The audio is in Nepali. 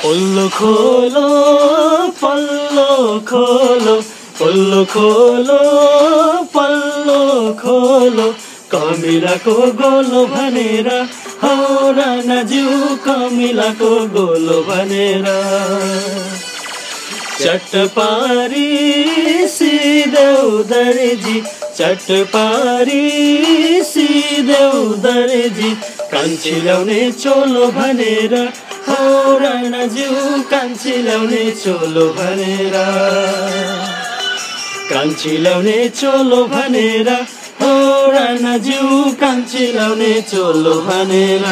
पल्लो खोलो पल्लो खोलो पल्लो खोलो पल्लो खोलो कमिलाको गोलो भनेर हो राणाज्यू कमिलाको गोलो भनेर चटपारी सिदेऊ दर्जी चटपारी सिदेऊ दर्जी कान्छी ल्याउने चोलो भनेर हो राणाज्यू कान्छी ल्याउने चोलो भनेर कान्छी ल्याउने चोलो भनेर हो राणाज्यू कान्छी ल्याउने चोलो भनेर